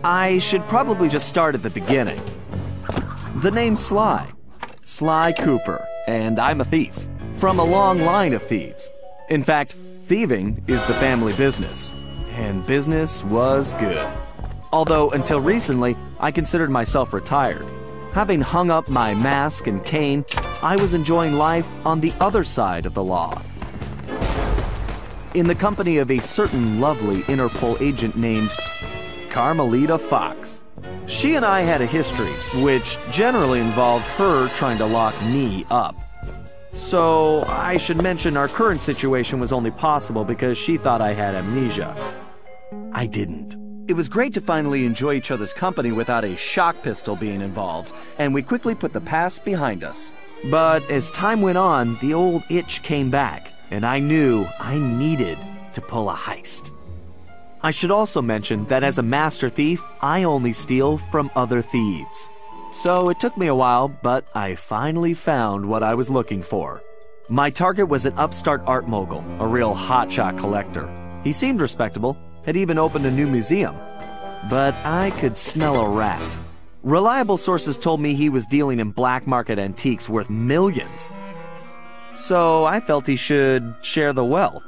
I should probably just start at the beginning. The name's Sly. Sly Cooper, and I'm a thief. From a long line of thieves. In fact, thieving is the family business. And business was good. Although, until recently, I considered myself retired. Having hung up my mask and cane, I was enjoying life on the other side of the law. In the company of a certain lovely Interpol agent named Carmelita Fox. She and I had a history, which generally involved her trying to lock me up. So, I should mention our current situation was only possible because she thought I had amnesia. I didn't. It was great to finally enjoy each other's company without a shock pistol being involved, and we quickly put the past behind us. But as time went on, the old itch came back, and I knew I needed to pull a heist. I should also mention that as a master thief, I only steal from other thieves. So it took me a while, but I finally found what I was looking for. My target was an upstart art mogul, a real hotshot collector. He seemed respectable, had even opened a new museum. But I could smell a rat. Reliable sources told me he was dealing in black market antiques worth millions. So I felt he should share the wealth.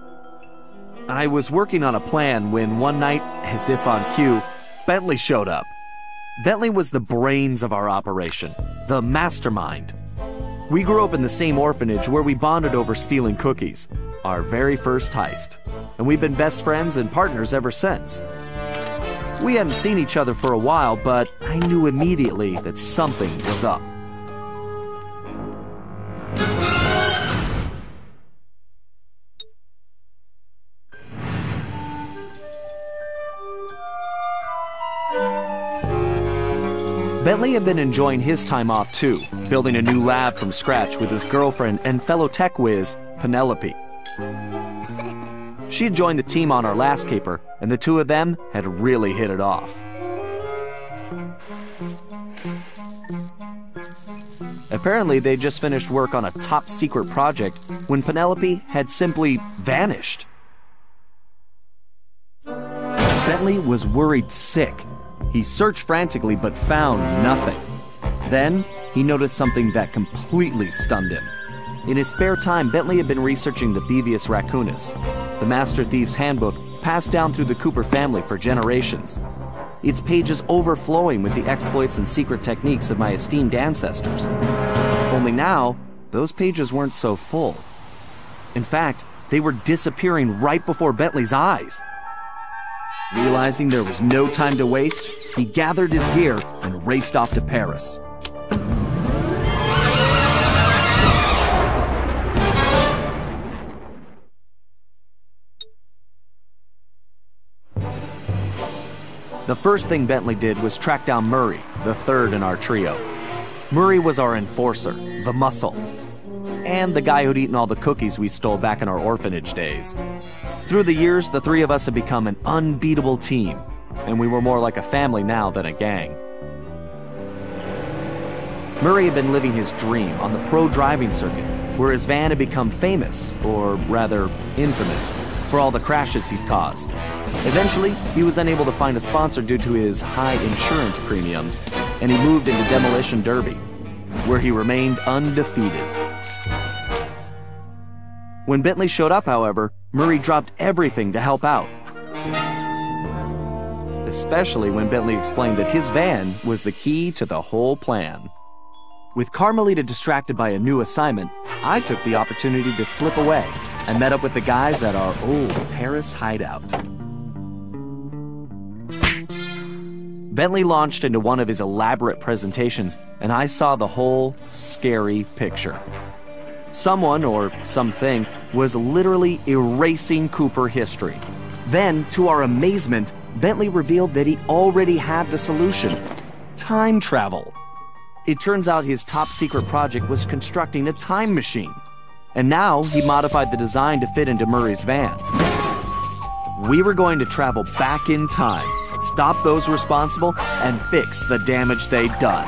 I was working on a plan when one night, as if on cue, Bentley showed up. Bentley was the brains of our operation, the mastermind. We grew up in the same orphanage where we bonded over stealing cookies, our very first heist, and we've been best friends and partners ever since. We hadn't seen each other for a while, but I knew immediately that something was up. Bentley had been enjoying his time off too, building a new lab from scratch with his girlfriend and fellow tech whiz, Penelope. She had joined the team on our last caper, and the two of them had really hit it off. Apparently, they just finished work on a top-secret project when Penelope had simply vanished. Bentley was worried sick. He searched frantically but found nothing. Then, he noticed something that completely stunned him. In his spare time, Bentley had been researching the Thievius Raccoonus, the Master Thief's handbook passed down through the Cooper family for generations. Its pages overflowing with the exploits and secret techniques of my esteemed ancestors. Only now, those pages weren't so full. In fact, they were disappearing right before Bentley's eyes. Realizing there was no time to waste, he gathered his gear and raced off to Paris. The first thing Bentley did was track down Murray, the third in our trio. Murray was our enforcer, the muscle, and the guy who'd eaten all the cookies we stole back in our orphanage days. Through the years, the three of us had become an unbeatable team, and we were more like a family now than a gang. Murray had been living his dream on the pro driving circuit, where his van had become famous, or rather infamous, for all the crashes he'd caused. Eventually, he was unable to find a sponsor due to his high insurance premiums, and he moved into Demolition Derby, where he remained undefeated. When Bentley showed up, however, Murray dropped everything to help out. Especially when Bentley explained that his van was the key to the whole plan. With Carmelita distracted by a new assignment, I took the opportunity to slip away and met up with the guys at our old Paris hideout. Bentley launched into one of his elaborate presentations, and I saw the whole scary picture. Someone, or something, was literally erasing Cooper history. Then, to our amazement, Bentley revealed that he already had the solution: time travel. It turns out his top-secret project was constructing a time machine. And now, he modified the design to fit into Murray's van. We were going to travel back in time, stop those responsible, and fix the damage they'd done.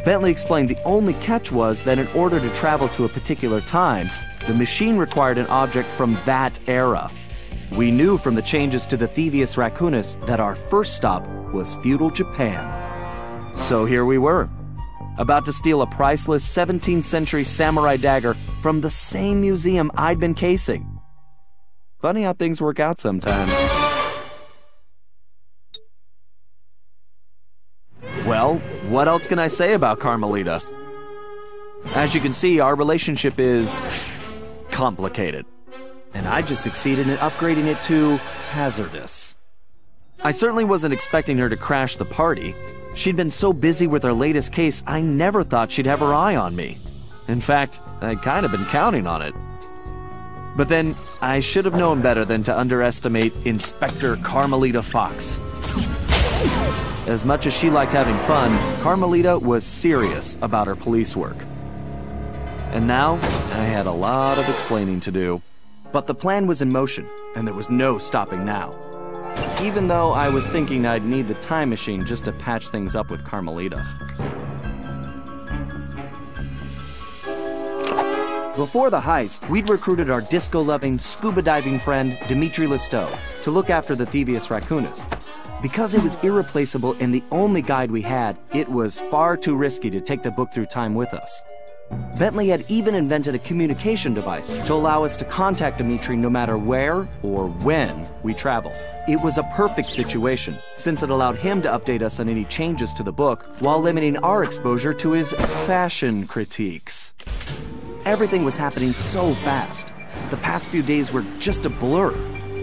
Bentley explained the only catch was that in order to travel to a particular time, the machine required an object from that era. We knew from the changes to the thieves raccoonus that our first stop was feudal Japan. So here we were, about to steal a priceless 17th century samurai dagger from the same museum I'd been casing. Funny how things work out sometimes. Well, what else can I say about Carmelita? As you can see, our relationship is complicated. And I just succeeded in upgrading it to hazardous. I certainly wasn't expecting her to crash the party. She'd been so busy with her latest case, I never thought she'd have her eye on me. In fact, I'd kind of been counting on it. But then, I should have known better than to underestimate Inspector Carmelita Fox. As much as she liked having fun, Carmelita was serious about her police work. And now, I had a lot of explaining to do. But the plan was in motion, and there was no stopping now. Even though I was thinking I'd need the time machine just to patch things up with Carmelita. Before the heist, we'd recruited our disco-loving, scuba-diving friend, Dimitri Listeau, to look after the thieves raccoonus. Because it was irreplaceable and the only guide we had, it was far too risky to take the book through time with us. Bentley had even invented a communication device to allow us to contact Dimitri no matter where or when we traveled. It was a perfect situation, since it allowed him to update us on any changes to the book while limiting our exposure to his fashion critiques. Everything was happening so fast. The past few days were just a blur.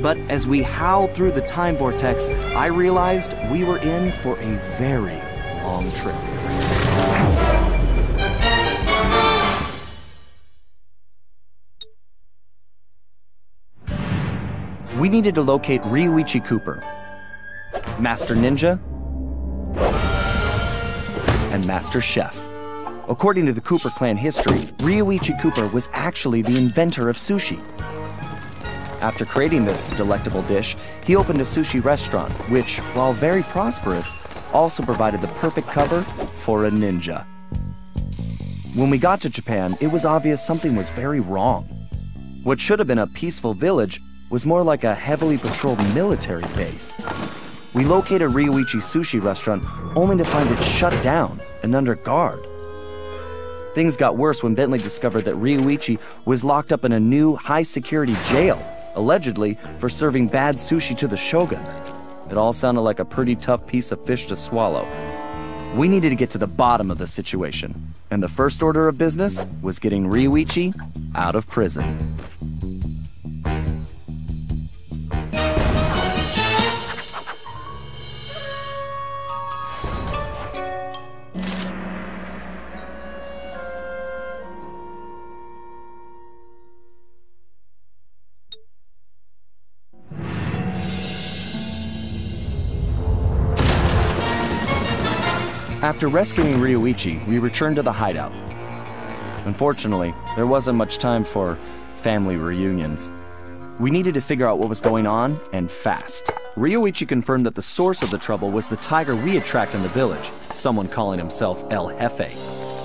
But as we howled through the time vortex, I realized we were in for a very long trip. We needed to locate Ryuichi Cooper, Master Ninja, and Master Chef. According to the Cooper clan history, Ryuichi Cooper was actually the inventor of sushi. After creating this delectable dish, he opened a sushi restaurant, which, while very prosperous, also provided the perfect cover for a ninja. When we got to Japan, it was obvious something was very wrong. What should have been a peaceful village was more like a heavily patrolled military base. We located Ryuichi's sushi restaurant only to find it shut down and under guard. Things got worse when Bentley discovered that Ryuichi was locked up in a new high-security jail, allegedly for serving bad sushi to the shogun. It all sounded like a pretty tough piece of fish to swallow. We needed to get to the bottom of the situation, and the first order of business was getting Ryuichi out of prison. After rescuing Ryuichi, we returned to the hideout. Unfortunately, there wasn't much time for family reunions. We needed to figure out what was going on, and fast. Ryuichi confirmed that the source of the trouble was the tiger we had tracked in the village, someone calling himself El Jefe.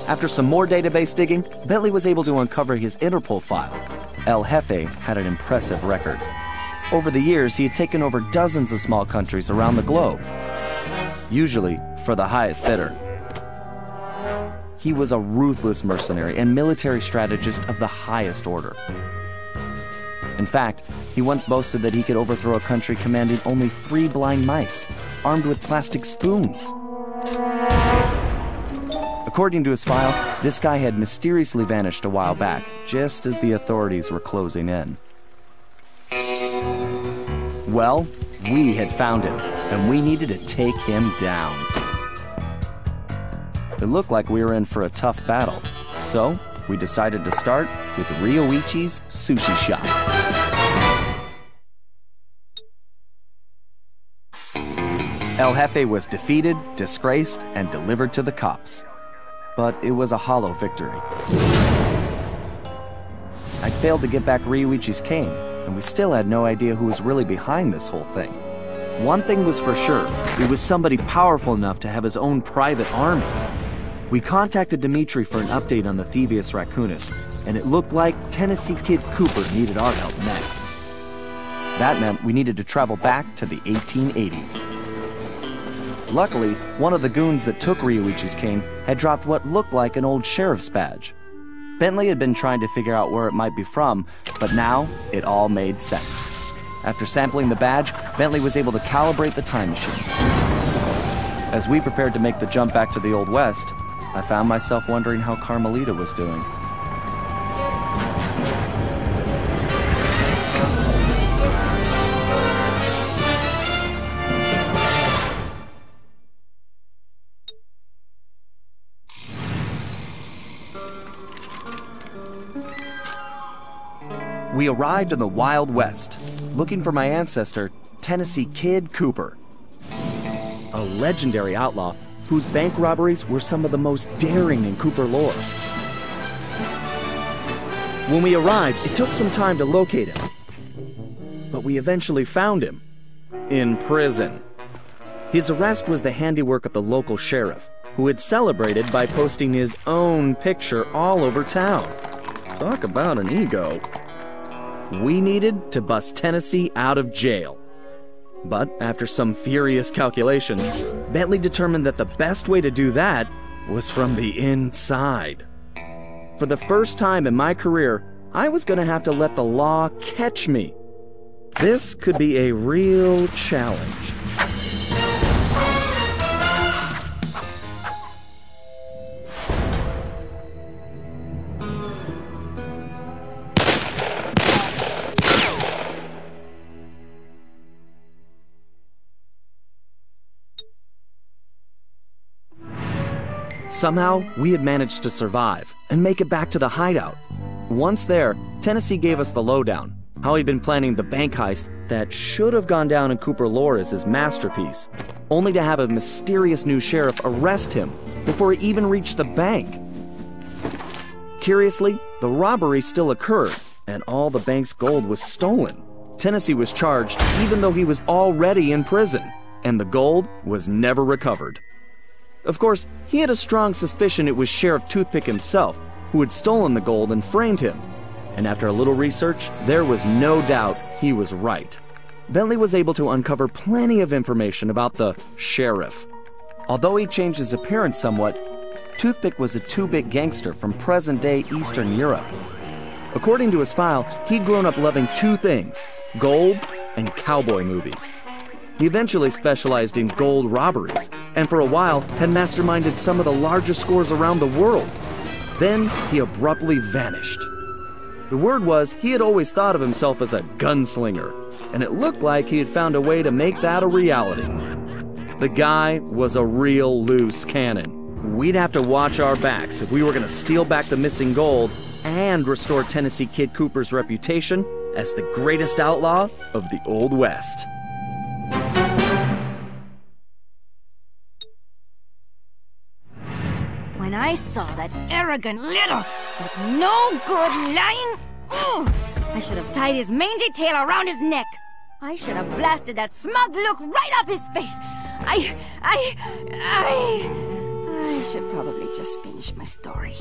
After some more database digging, Bentley was able to uncover his Interpol file. El Jefe had an impressive record. Over the years, he had taken over dozens of small countries around the globe, usually for the highest bidder. He was a ruthless mercenary and military strategist of the highest order. In fact, he once boasted that he could overthrow a country commanding only 3 blind mice, armed with plastic spoons. According to his file, this guy had mysteriously vanished a while back, just as the authorities were closing in. Well, we had found him, and we needed to take him down. It looked like we were in for a tough battle, so we decided to start with Ryuichi's sushi shop. El Jefe was defeated, disgraced, and delivered to the cops. But it was a hollow victory. I'd failed to get back Ryuichi's cane, and we still had no idea who was really behind this whole thing. One thing was for sure, it was somebody powerful enough to have his own private army. We contacted Dimitri for an update on the thieves raccoonus, and it looked like Tennessee Kid Cooper needed our help next. That meant we needed to travel back to the 1880s. Luckily, one of the goons that took Ryuichi's cane had dropped what looked like an old sheriff's badge. Bentley had been trying to figure out where it might be from, but now it all made sense. After sampling the badge, Bentley was able to calibrate the time machine. As we prepared to make the jump back to the Old West, I found myself wondering how Carmelita was doing. We arrived in the Wild West, looking for my ancestor, Tennessee Kid Cooper, a legendary outlaw whose bank robberies were some of the most daring in Cooper lore. When we arrived, it took some time to locate him, but we eventually found him in prison. His arrest was the handiwork of the local sheriff, who had celebrated by posting his own picture all over town. Talk about an ego. We needed to bust Tennessee out of jail. But after some furious calculations, Bentley determined that the best way to do that was from the inside. For the first time in my career, I was going to have to let the law catch me. This could be a real challenge. Somehow, we had managed to survive and make it back to the hideout. Once there, Tennessee gave us the lowdown, how he'd been planning the bank heist that should have gone down in Cooper lore as his masterpiece, only to have a mysterious new sheriff arrest him before he even reached the bank. Curiously, the robbery still occurred, and all the bank's gold was stolen. Tennessee was charged even though he was already in prison, and the gold was never recovered. Of course, he had a strong suspicion it was Sheriff Toothpick himself who had stolen the gold and framed him. And after a little research, there was no doubt he was right. Bentley was able to uncover plenty of information about the sheriff. Although he changed his appearance somewhat, Toothpick was a two-bit gangster from present-day Eastern Europe. According to his file, he'd grown up loving two things: gold and cowboy movies. He eventually specialized in gold robberies, and for a while had masterminded some of the largest scores around the world. Then he abruptly vanished. The word was he had always thought of himself as a gunslinger, and it looked like he had found a way to make that a reality. The guy was a real loose cannon. We'd have to watch our backs if we were going to steal back the missing gold and restore Tennessee Kid Cooper's reputation as the greatest outlaw of the Old West. When I saw that arrogant little, with no good lying, I should have tied his mangy tail around his neck. I should have blasted that smug look right off his face. I should probably just finish my story.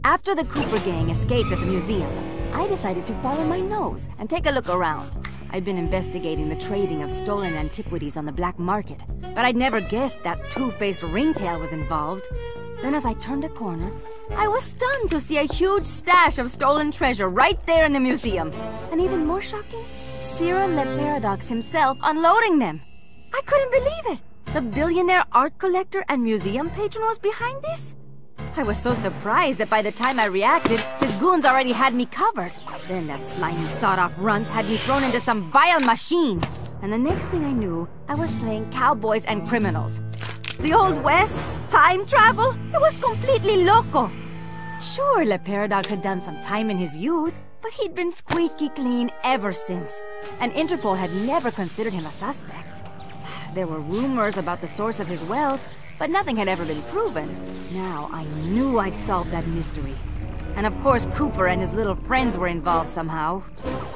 After the Cooper gang escaped at the museum, I decided to follow my nose and take a look around. I'd been investigating the trading of stolen antiquities on the black market, but I'd never guessed that two-faced ringtail was involved. Then as I turned a corner, I was stunned to see a huge stash of stolen treasure right there in the museum. And even more shocking, Cyril Le Paradox himself unloading them. I couldn't believe it! The billionaire art collector and museum patron was behind this? I was so surprised that by the time I reacted, his goons already had me covered. Then that slimy sawed-off runt had me thrown into some vile machine. And the next thing I knew, I was playing cowboys and criminals. The Old West? Time travel? It was completely loco. Sure, Le Paradox had done some time in his youth, but he'd been squeaky clean ever since. And Interpol had never considered him a suspect. There were rumors about the source of his wealth, but nothing had ever been proven. Now I knew I'd solved that mystery. And of course Cooper and his little friends were involved somehow.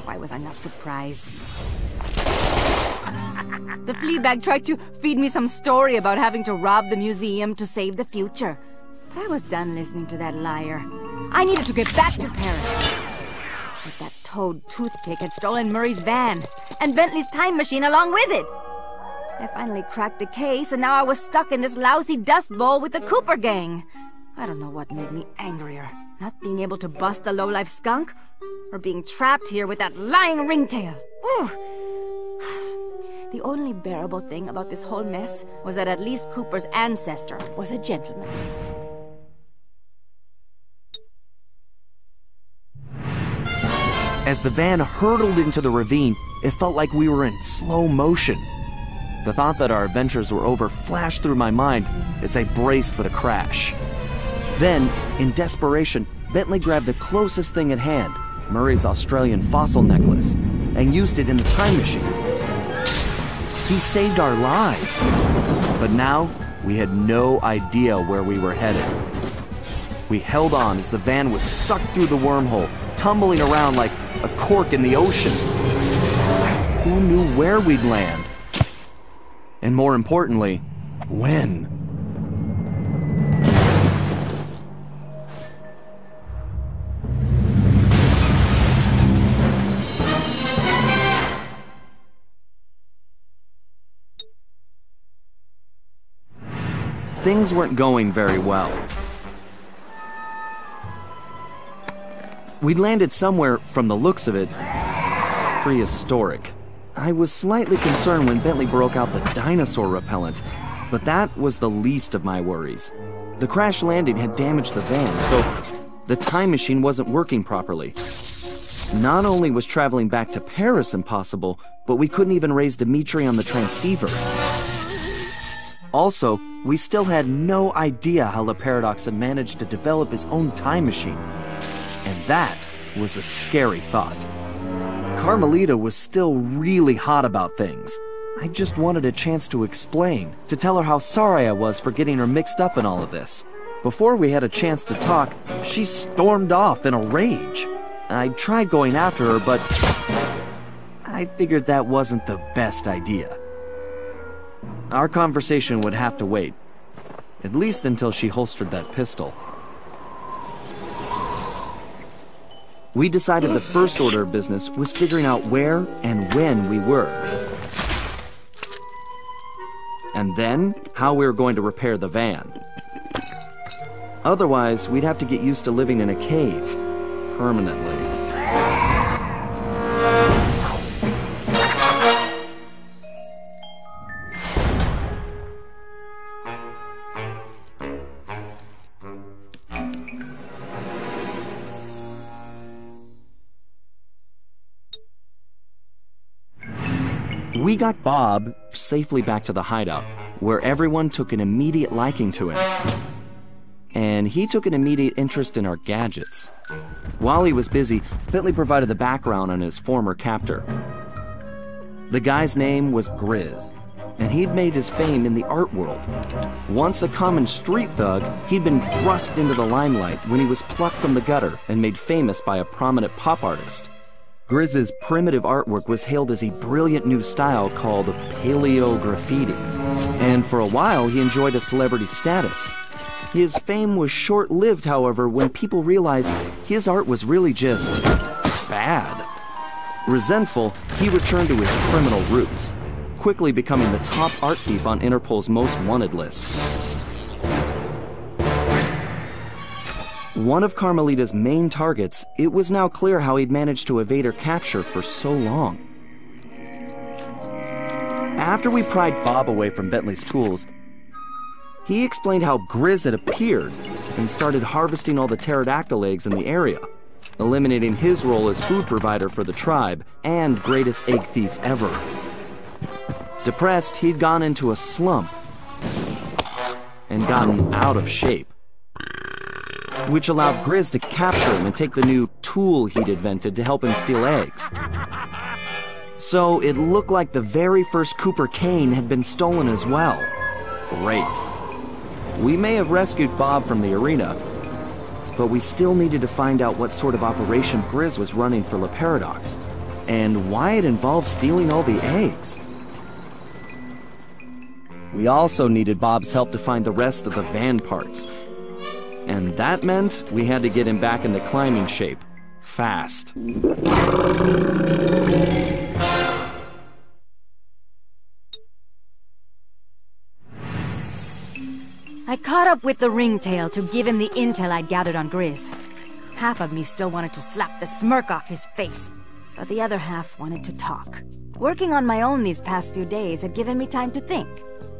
Why was I not surprised? The Fleabag tried to feed me some story about having to rob the museum to save the future. But I was done listening to that liar. I needed to get back to Paris. With that toad toothpick had stolen Murray's van, and Bentley's time machine along with it. I finally cracked the case, and now I was stuck in this lousy dust bowl with the Cooper gang. I don't know what made me angrier, not being able to bust the lowlife skunk, or being trapped here with that lying ringtail. Ooh! The only bearable thing about this whole mess was that at least Cooper's ancestor was a gentleman. As the van hurtled into the ravine, it felt like we were in slow motion. The thought that our adventures were over flashed through my mind as I braced for the crash. Then, in desperation, Bentley grabbed the closest thing at hand, Murray's Australian fossil necklace, and used it in the time machine. He saved our lives. But now, we had no idea where we were headed. We held on as the van was sucked through the wormhole, tumbling around like a cork in the ocean. Who knew where we'd land? And more importantly, when? Things weren't going very well. We'd landed somewhere, from the looks of it, prehistoric. I was slightly concerned when Bentley broke out the dinosaur repellent, but that was the least of my worries. The crash landing had damaged the van, so the time machine wasn't working properly. Not only was traveling back to Paris impossible, but we couldn't even raise Dimitri on the transceiver. Also, we still had no idea how the Paradox had managed to develop his own time machine. And that was a scary thought. Carmelita was still really hot about things. I just wanted a chance to explain, to tell her how sorry I was for getting her mixed up in all of this. Before we had a chance to talk, she stormed off in a rage. I tried going after her, but I figured that wasn't the best idea. Our conversation would have to wait, at least until she holstered that pistol. We decided the first order of business was figuring out where and when we were. And then, how we were going to repair the van. Otherwise, we'd have to get used to living in a cave, permanently. We got Bob safely back to the hideout, where everyone took an immediate liking to him. And he took an immediate interest in our gadgets. While he was busy, Bentley provided the background on his former captor. The guy's name was Grizz, and he'd made his fame in the art world. Once a common street thug, he'd been thrust into the limelight when he was plucked from the gutter and made famous by a prominent pop artist. Grizz's primitive artwork was hailed as a brilliant new style called paleo graffiti, and for a while he enjoyed a celebrity status. His fame was short-lived, however, when people realized his art was really just bad. Resentful, he returned to his criminal roots, quickly becoming the top art thief on Interpol's most wanted list. One of Carmelita's main targets, it was now clear how he'd managed to evade her capture for so long. After we pried Bob away from Bentley's tools, he explained how Grizz had appeared and started harvesting all the pterodactyl eggs in the area, eliminating his role as food provider for the tribe and greatest egg thief ever. Depressed, he'd gone into a slump and gotten out of shape, which allowed Grizz to capture him and take the new tool he'd invented to help him steal eggs. So it looked like the very first Cooper cane had been stolen as well. Great. We may have rescued Bob from the arena, but we still needed to find out what sort of operation Grizz was running for Le Paradox, and why it involved stealing all the eggs. We also needed Bob's help to find the rest of the van parts, and that meant we had to get him back into climbing shape, fast. I caught up with the ringtail to give him the intel I'd gathered on Grizz. Half of me still wanted to slap the smirk off his face, but the other half wanted to talk. Working on my own these past few days had given me time to think,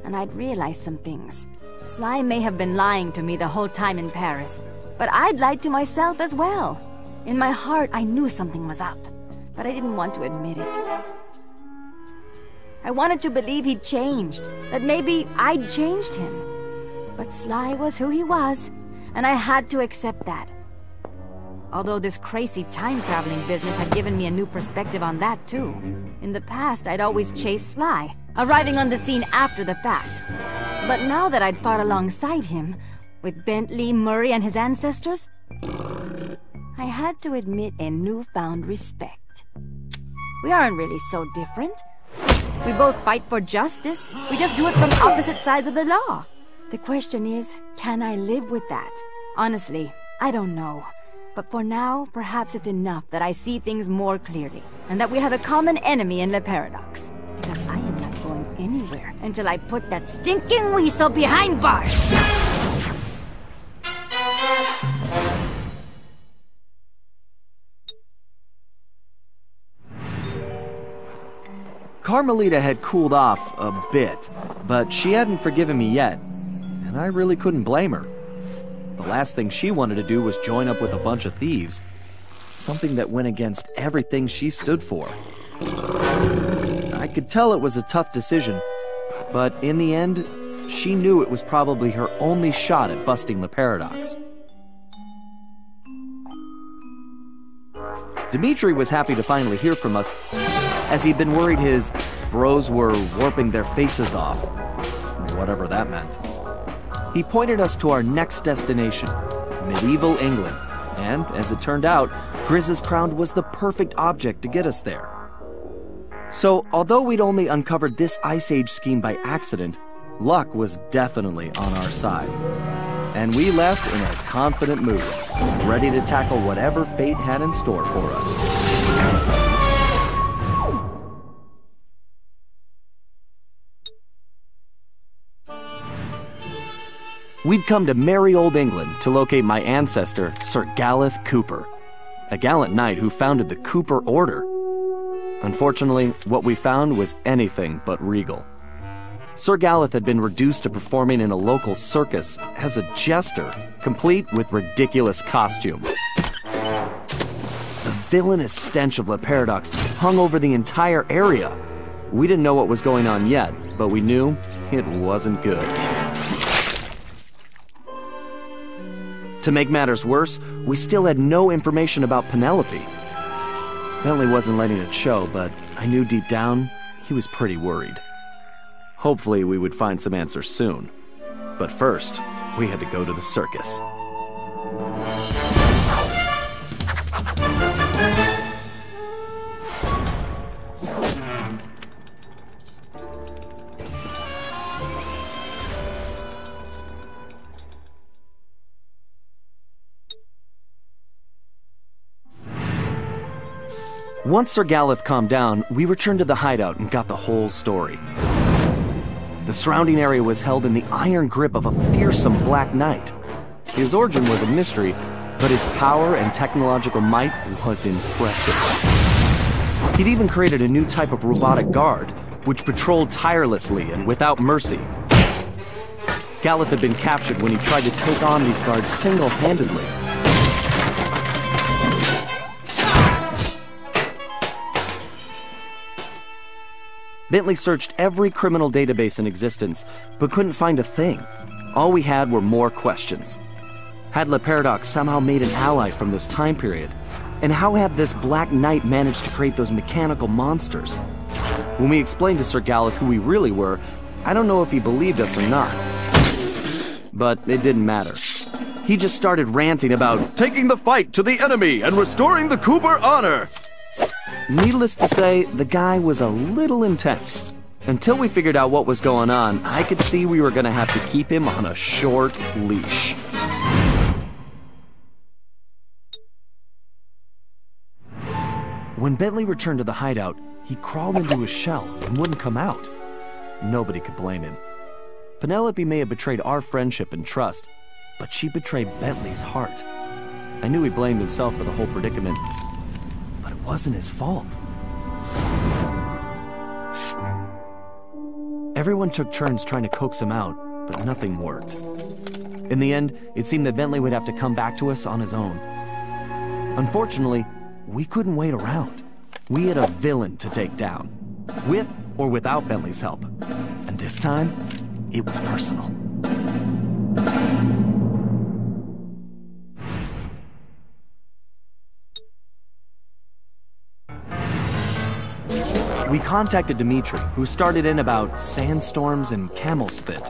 and I'd realized some things. Sly may have been lying to me the whole time in Paris, but I'd lied to myself as well. In my heart, I knew something was up, but I didn't want to admit it. I wanted to believe he'd changed, that maybe I'd changed him. But Sly was who he was, and I had to accept that. Although this crazy time-traveling business had given me a new perspective on that too. In the past, I'd always chased Sly, arriving on the scene after the fact. But now that I'd fought alongside him, with Bentley, Murray, and his ancestors, I had to admit a newfound respect. We aren't really so different. We both fight for justice. We just do it from opposite sides of the law. The question is, can I live with that? Honestly, I don't know. But for now, perhaps it's enough that I see things more clearly, and that we have a common enemy in Le Paradox. Because I am not going anywhere until I put that stinking weasel behind bars! Carmelita had cooled off a bit, but she hadn't forgiven me yet, and I really couldn't blame her. The last thing she wanted to do was join up with a bunch of thieves, something that went against everything she stood for. I could tell it was a tough decision, but in the end, she knew it was probably her only shot at busting the paradox. Dmitri was happy to finally hear from us, as he'd been worried his bros were warping their faces off, whatever that meant. He pointed us to our next destination, medieval England, and, as it turned out, Grizz's crown was the perfect object to get us there. So, although we'd only uncovered this Ice Age scheme by accident, luck was definitely on our side. And we left in a confident mood, ready to tackle whatever fate had in store for us. We'd come to merry old England to locate my ancestor, Sir Galeth Cooper, a gallant knight who founded the Cooper Order. Unfortunately, what we found was anything but regal. Sir Galeth had been reduced to performing in a local circus as a jester, complete with ridiculous costume. The villainous stench of Le Paradox hung over the entire area. We didn't know what was going on yet, but we knew it wasn't good. To make matters worse, we still had no information about Penelope. Bentley wasn't letting it show, but I knew deep down he was pretty worried. Hopefully we would find some answers soon. But first, we had to go to the circus. Once Sir Galeth calmed down, we returned to the hideout and got the whole story. The surrounding area was held in the iron grip of a fearsome Black Knight. His origin was a mystery, but his power and technological might was impressive. He'd even created a new type of robotic guard, which patrolled tirelessly and without mercy. Galeth had been captured when he tried to take on these guards single-handedly. Bentley searched every criminal database in existence, but couldn't find a thing. All we had were more questions. Had Le Paradox somehow made an ally from this time period? And how had this Black Knight managed to create those mechanical monsters? When we explained to Sir Galeth who we really were, I don't know if he believed us or not. But it didn't matter. He just started ranting about taking the fight to the enemy and restoring the Cooper honor. Needless to say, the guy was a little intense. Until we figured out what was going on, I could see we were gonna have to keep him on a short leash. When Bentley returned to the hideout, he crawled into his shell and wouldn't come out. Nobody could blame him. Penelope may have betrayed our friendship and trust, but she betrayed Bentley's heart. I knew he blamed himself for the whole predicament, but it wasn't his fault. Everyone took turns trying to coax him out, but nothing worked. In the end, it seemed that Bentley would have to come back to us on his own. Unfortunately, we couldn't wait around. We had a villain to take down, with or without Bentley's help. And this time, it was personal. We contacted Dimitri, who started in about sandstorms and camel spit.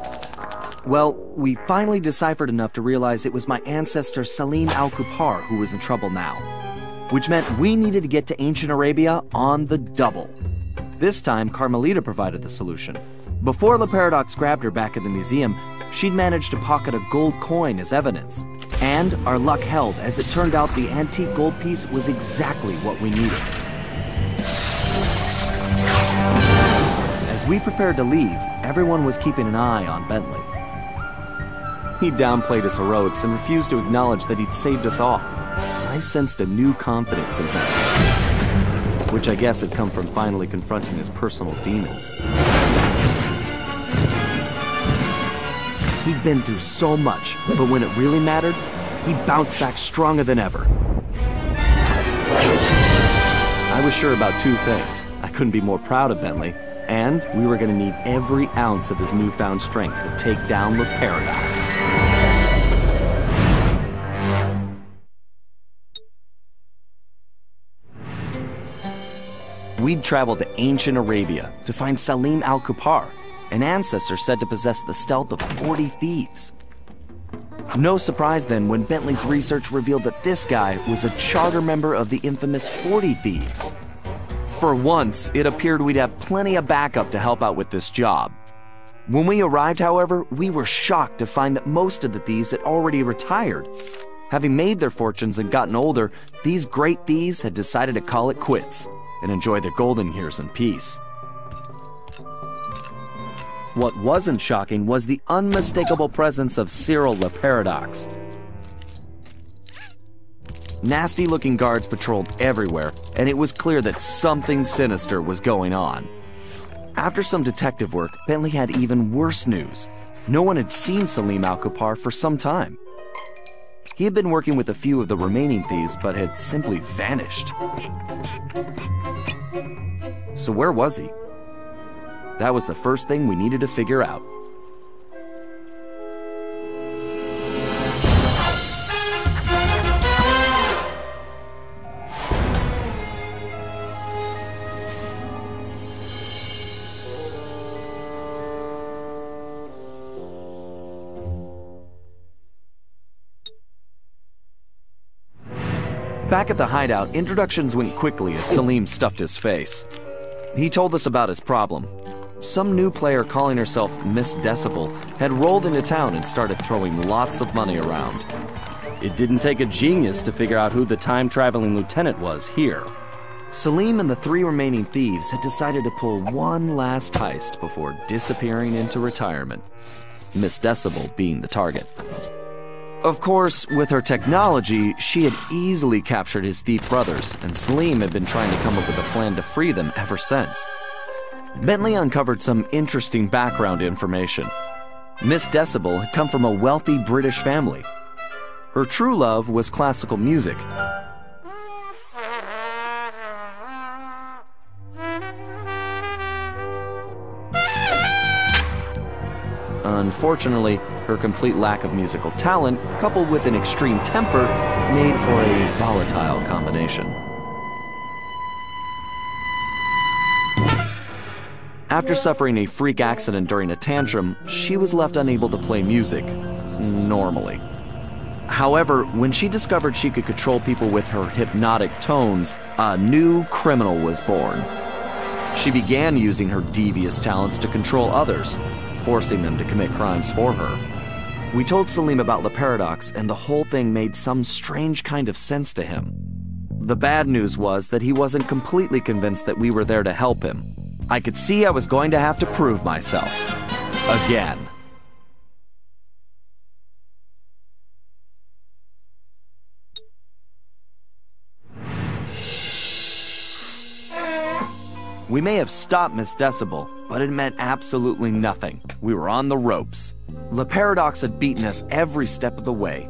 Well, we finally deciphered enough to realize it was my ancestor Salim al-Kupar who was in trouble now, which meant we needed to get to ancient Arabia on the double. This time, Carmelita provided the solution. Before the Paradox grabbed her back at the museum, she'd managed to pocket a gold coin as evidence. And our luck held, as it turned out the antique gold piece was exactly what we needed. As we prepared to leave, everyone was keeping an eye on Bentley. He downplayed his heroics and refused to acknowledge that he'd saved us all. I sensed a new confidence in Bentley, which I guess had come from finally confronting his personal demons. He'd been through so much, but when it really mattered, he bounced back stronger than ever. I was sure about two things. I couldn't be more proud of Bentley, and we were going to need every ounce of his newfound strength to take down the Paradox. We'd traveled to ancient Arabia to find Salim al-Kupar, an ancestor said to possess the stealth of 40 thieves. No surprise then when Bentley's research revealed that this guy was a charter member of the infamous 40 Thieves. For once, it appeared we'd have plenty of backup to help out with this job. When we arrived, however, we were shocked to find that most of the thieves had already retired. Having made their fortunes and gotten older, these great thieves had decided to call it quits and enjoy their golden years in peace. What wasn't shocking was the unmistakable presence of Cyril the Paradox. Nasty-looking guards patrolled everywhere, and it was clear that something sinister was going on. After some detective work, Bentley had even worse news. No one had seen Salim al-Kupar for some time. He had been working with a few of the remaining thieves, but had simply vanished. So where was he? That was the first thing we needed to figure out. Back at the hideout, introductions went quickly as Salim stuffed his face. He told us about his problem. Some new player calling herself Miss Decibel had rolled into town and started throwing lots of money around. It didn't take a genius to figure out who the time-traveling lieutenant was here. Salim and the three remaining thieves had decided to pull one last heist before disappearing into retirement, Miss Decibel being the target. Of course, with her technology, she had easily captured his thief brothers, and Salim had been trying to come up with a plan to free them ever since. Bentley uncovered some interesting background information. Miss Decibel had come from a wealthy British family. Her true love was classical music. Unfortunately, her complete lack of musical talent, coupled with an extreme temper, made for a volatile combination. After suffering a freak accident during a tantrum, she was left unable to play music normally. However, when she discovered she could control people with her hypnotic tones, a new criminal was born. She began using her devious talents to control others, forcing them to commit crimes for her. We told Salim about the Paradox, and the whole thing made some strange kind of sense to him. The bad news was that he wasn't completely convinced that we were there to help him. I could see I was going to have to prove myself. Again. We may have stopped Miss Decibel, but it meant absolutely nothing. We were on the ropes. Le Paradox had beaten us every step of the way,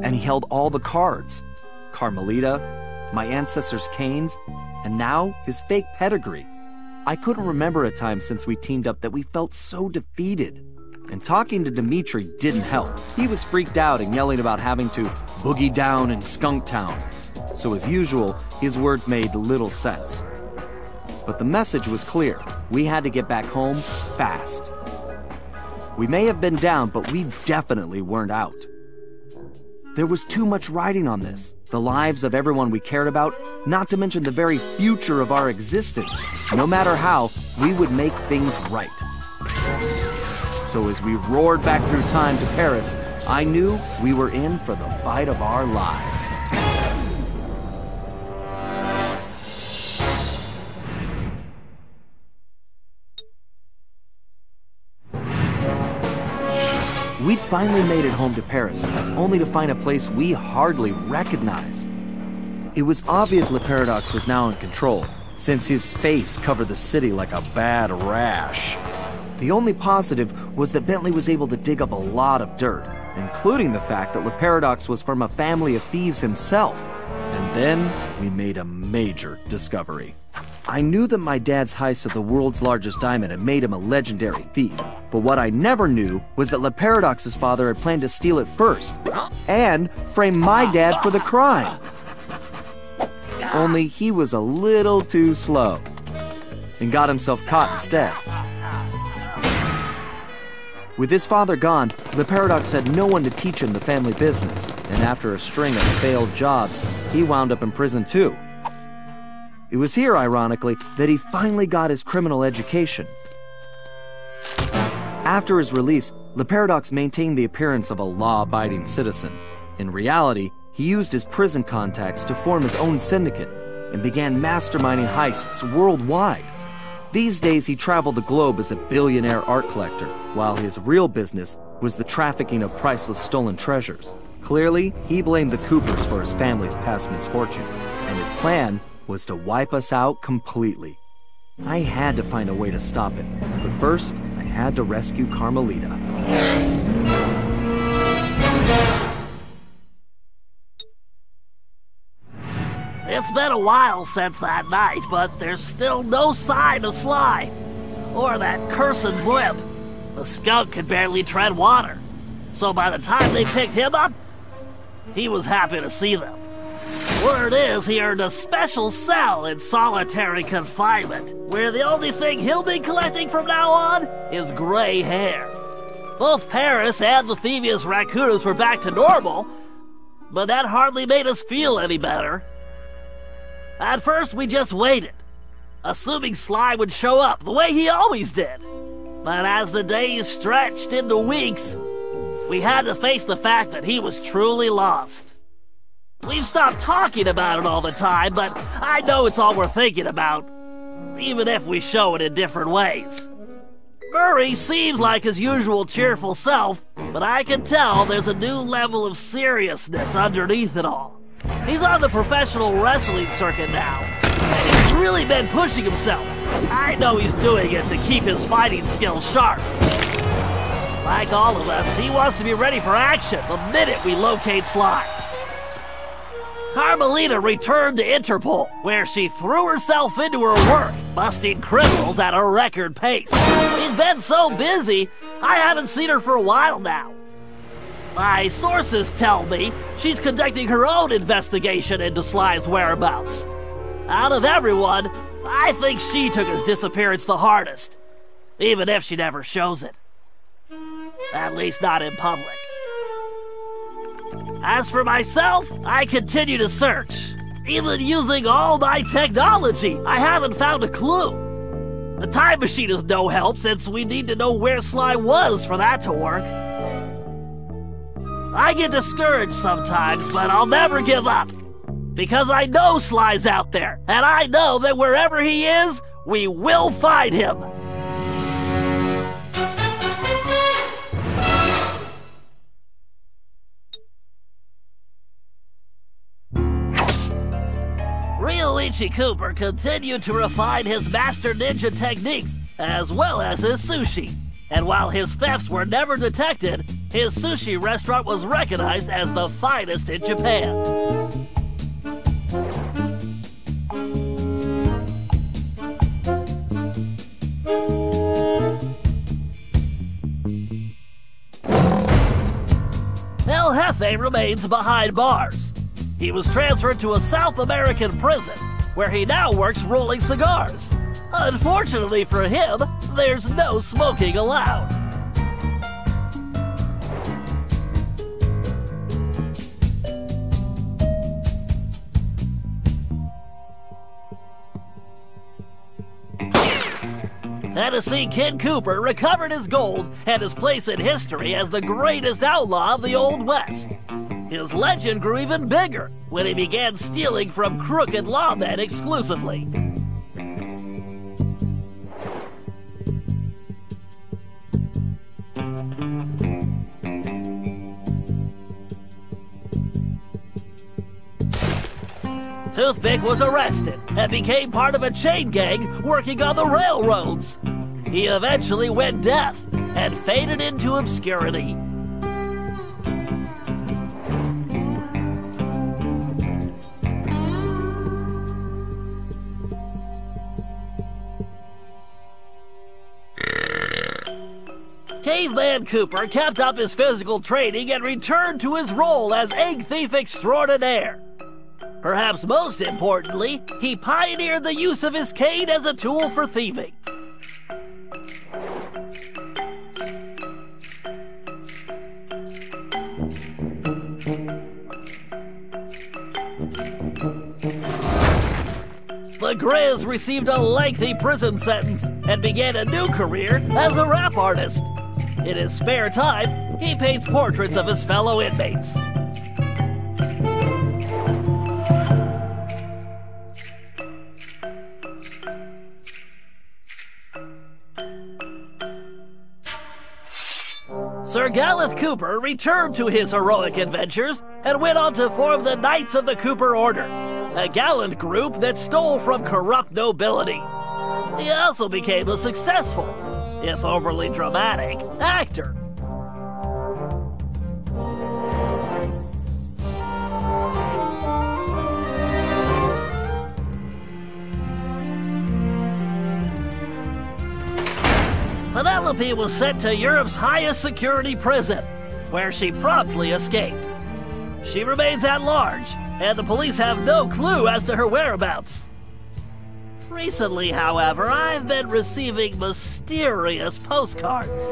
and he held all the cards. Carmelita, my ancestors' canes, and now his fake pedigree. I couldn't remember a time since we teamed up that we felt so defeated. And talking to Dimitri didn't help. He was freaked out and yelling about having to boogie down in Skunktown. So as usual, his words made little sense. But the message was clear. We had to get back home fast. We may have been down, but we definitely weren't out. There was too much riding on this. The lives of everyone we cared about, not to mention the very future of our existence. No matter how, we would make things right. So as we roared back through time to Paris, I knew we were in for the fight of our lives. We'd finally made it home to Paris, only to find a place we hardly recognized. It was obvious Le Paradox was now in control, since his face covered the city like a bad rash. The only positive was that Bentley was able to dig up a lot of dirt, including the fact that Le Paradox was from a family of thieves himself. And then we made a major discovery. I knew that my dad's heist of the world's largest diamond had made him a legendary thief, but what I never knew was that Le Paradox's father had planned to steal it first, and frame my dad for the crime. Only he was a little too slow, and got himself caught instead. With his father gone, Le Paradox had no one to teach him the family business, and after a string of failed jobs, he wound up in prison too. It was here, ironically, that he finally got his criminal education. After his release, Le Paradox maintained the appearance of a law-abiding citizen. In reality, he used his prison contacts to form his own syndicate and began masterminding heists worldwide. These days, he traveled the globe as a billionaire art collector, while his real business was the trafficking of priceless stolen treasures. Clearly, he blamed the Coopers for his family's past misfortunes, and his plan was to wipe us out completely. I had to find a way to stop it, but first, I had to rescue Carmelita. It's been a while since that night, but there's still no sign of Sly. Or that cursed blimp. The skunk could barely tread water. So by the time they picked him up, he was happy to see them. Word is he earned a special cell in solitary confinement, where the only thing he'll be collecting from now on is gray hair. Both Paris and the Thievius Raccoonus were back to normal, but that hardly made us feel any better. At first we just waited, assuming Sly would show up the way he always did. But as the days stretched into weeks, we had to face the fact that he was truly lost. We've stopped talking about it all the time, but I know it's all we're thinking about, even if we show it in different ways. Murray seems like his usual cheerful self, but I can tell there's a new level of seriousness underneath it all. He's on the professional wrestling circuit now, and he's really been pushing himself. I know he's doing it to keep his fighting skills sharp. Like all of us, he wants to be ready for action the minute we locate Sly. Carmelita returned to Interpol, where she threw herself into her work, busting criminals at a record pace. She's been so busy, I haven't seen her for a while now. My sources tell me she's conducting her own investigation into Sly's whereabouts. Out of everyone, I think she took his disappearance the hardest, even if she never shows it. At least not in public. As for myself, I continue to search. Even using all my technology, I haven't found a clue. The time machine is no help since we need to know where Sly was for that to work. I get discouraged sometimes, but I'll never give up. Because I know Sly's out there, and I know that wherever he is, we will find him. Ryoichi Cooper continued to refine his master ninja techniques as well as his sushi. And while his thefts were never detected, his sushi restaurant was recognized as the finest in Japan. El Jefe remains behind bars. He was transferred to a South American prison, where he now works rolling cigars. Unfortunately for him, there's no smoking allowed. Tennessee Kid Cooper recovered his gold and his place in history as the greatest outlaw of the Old West. His legend grew even bigger when he began stealing from crooked lawmen exclusively. Toothpick was arrested and became part of a chain gang working on the railroads. He eventually went deaf and faded into obscurity. Caveman Cooper kept up his physical training and returned to his role as egg thief extraordinaire. Perhaps most importantly, he pioneered the use of his cane as a tool for thieving. The Grizz received a lengthy prison sentence and began a new career as a rap artist. In his spare time, he paints portraits of his fellow inmates. Sir Gallup Cooper returned to his heroic adventures and went on to form the Knights of the Cooper Order, a gallant group that stole from corrupt nobility. He also became a successful, if overly dramatic, actor. Penelope was sent to Europe's highest security prison, where she promptly escaped. She remains at large, and the police have no clue as to her whereabouts. Recently, however, I've been receiving mysterious postcards.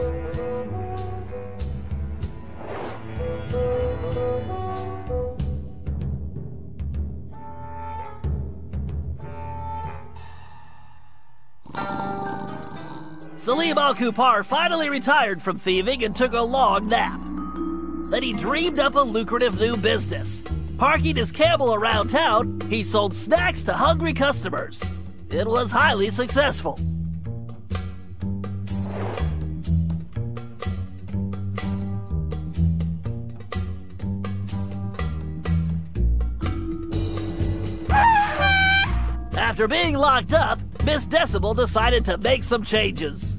Salim Al-Kupar finally retired from thieving and took a long nap. Then he dreamed up a lucrative new business. Parking his camel around town, he sold snacks to hungry customers. It was highly successful. After being locked up, Miss Decibel decided to make some changes.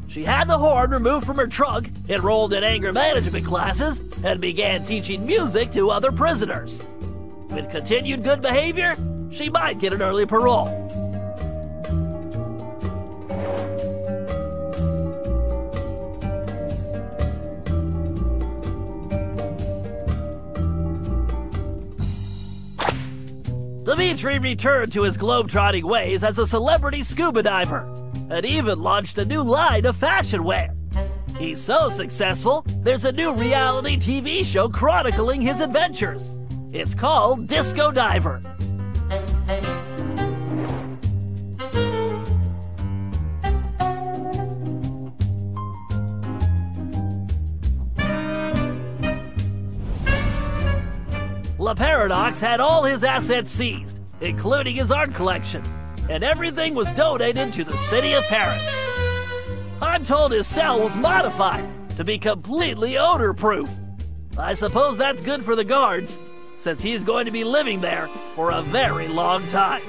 She had the horn removed from her trunk, enrolled in anger management classes, and began teaching music to other prisoners. With continued good behavior, she might get an early parole. Dimitri returned to his globetrotting ways as a celebrity scuba diver, and even launched a new line of fashion wear. He's so successful, there's a new reality TV show chronicling his adventures. It's called Disco Diver. the Paradox had all his assets seized, including his art collection, and everything was donated to the city of Paris. I'm told his cell was modified to be completely odor-proof. I suppose that's good for the guards, since he's going to be living there for a very long time.